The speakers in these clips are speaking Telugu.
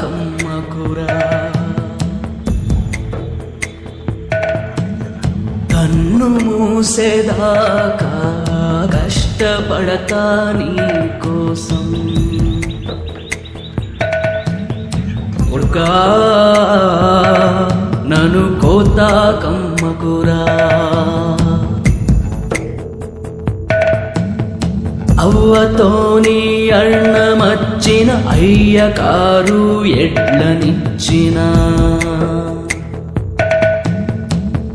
కమ్మకురా కన్ను మూసేదాకా కష్టపడతా నీ కోసం ఉడ్కా నన్ను కోత కమ్మకురా అవ్వతోని అన్నమచ్చిన అయ్యకారు ఎడ్లనిచ్చిన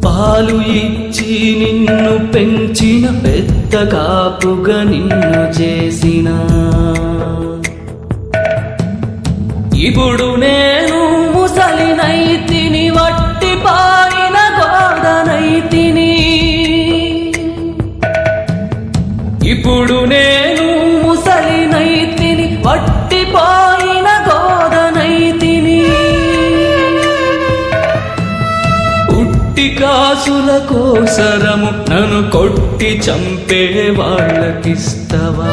పాలు ఇచ్చి నిన్ను పెంచిన పెద్ద కాపుగా నిన్ను చేసిన ఇప్పుడు నేను ముసలినైతిని వట్టిపాయిన గోడనైతిని ఇప్పుడు నేను ముసలినైతిని వట్టిపాయిన గోడనైతిని ఉట్టి కాసుల కోసరము నన్ను కొట్టి చంపే వాళ్ళకిస్తవా